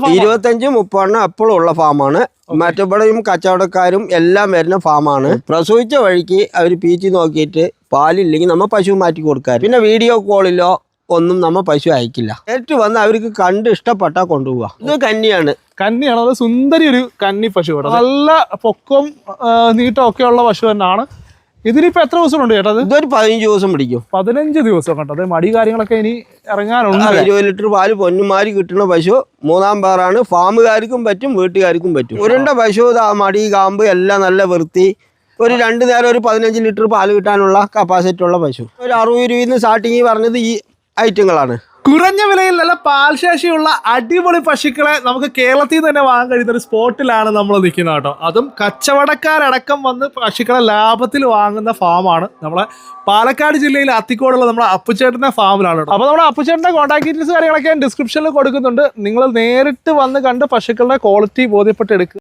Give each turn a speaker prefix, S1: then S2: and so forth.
S1: 25-30 എപ്പോഴും ഉള്ള ഫാമാണ്. മറ്റെവിടെയും കച്ചവടക്കാരും എല്ലാം വരുന്ന ഫാമാണ്. പ്രസവിച്ച വഴിക്ക് അവർ പീച്ചി നോക്കിയിട്ട് പാലില്ലെങ്കിൽ നമ്മൾ പശു മാറ്റി കൊടുക്കാൻ. പിന്നെ വീഡിയോ കോളിലോ ഒന്നും നമ്മ പശു അയക്കില്ല. നേരിട്ട് വന്ന് അവർക്ക് കണ്ട് ഇഷ്ടപ്പെട്ടാൽ കൊണ്ടുപോവാ. ഇത് കന്നിയാണ്.
S2: അത് സുന്ദരി ഒരു കന്നി പശു. നല്ല പൊക്കവും നീട്ടവും ഒക്കെ ഉള്ള പശു തന്നെയാണ്. ഇതിനിപ്പോ എത്ര ദിവസം ഉണ്ട് ചേട്ടാ?
S1: ഇതൊരു 15 ദിവസം പിടിക്കും.
S2: 15 ദിവസം കണ്ടത്. മടി കാര്യങ്ങളൊക്കെ ഇനി ഇറങ്ങാനുണ്ട്.
S1: 20 ലിറ്റർ പാല് പൊന്നുമാരി കിട്ടുന്ന പശു 3-ാം പേറാണ്. ഫാമുകാർക്കും പറ്റും, വീട്ടുകാർക്കും പറ്റും. ഉരുണ്ട പശു മടി കാമ്പ് എല്ലാം നല്ല വൃത്തി. ഒരു 2 നേരം ഒരു 15 ലിറ്റർ പാല് കിട്ടാനുള്ള കപ്പാസിറ്റി ഉള്ള പശു. ഒരു 60 രൂപയിൽ സ്റ്റാർട്ടിങ് പറഞ്ഞത് ഈ ഐറ്റങ്ങളാണ്.
S2: കുറഞ്ഞ വിലയിൽ നല്ല പാൽശേഷിയുള്ള അടിപൊളി പശുക്കളെ നമുക്ക് കേരളത്തിൽ തന്നെ വാങ്ങാൻ കഴിയുന്ന ഒരു സ്പോട്ടിലാണ് നമ്മൾ നിൽക്കുന്നത് കേട്ടോ. അതും കച്ചവടക്കാരടക്കം വന്ന് പശുക്കളെ ലാഭത്തിൽ വാങ്ങുന്ന ഫാമാണ്. നമ്മളെ പാലക്കാട് ജില്ലയിൽ അത്തിക്കോടുള്ള നമ്മുടെ അപ്പുച്ചേട്ടൻ്റെ ഫാമിലാണ് കേട്ടോ. അപ്പോൾ നമ്മുടെ അപ്പുച്ചേട്ടൻ്റെ കോൺടാക്ട് ഡീറ്റെയിൽസ് കാര്യങ്ങളൊക്കെ ഡിസ്ക്രിപ്ഷനിൽ കൊടുക്കുന്നുണ്ട്. നിങ്ങൾ നേരിട്ട് വന്ന് കണ്ട് പശുക്കളുടെ ക്വാളിറ്റി ബോധ്യപ്പെട്ടെടുക്കുക.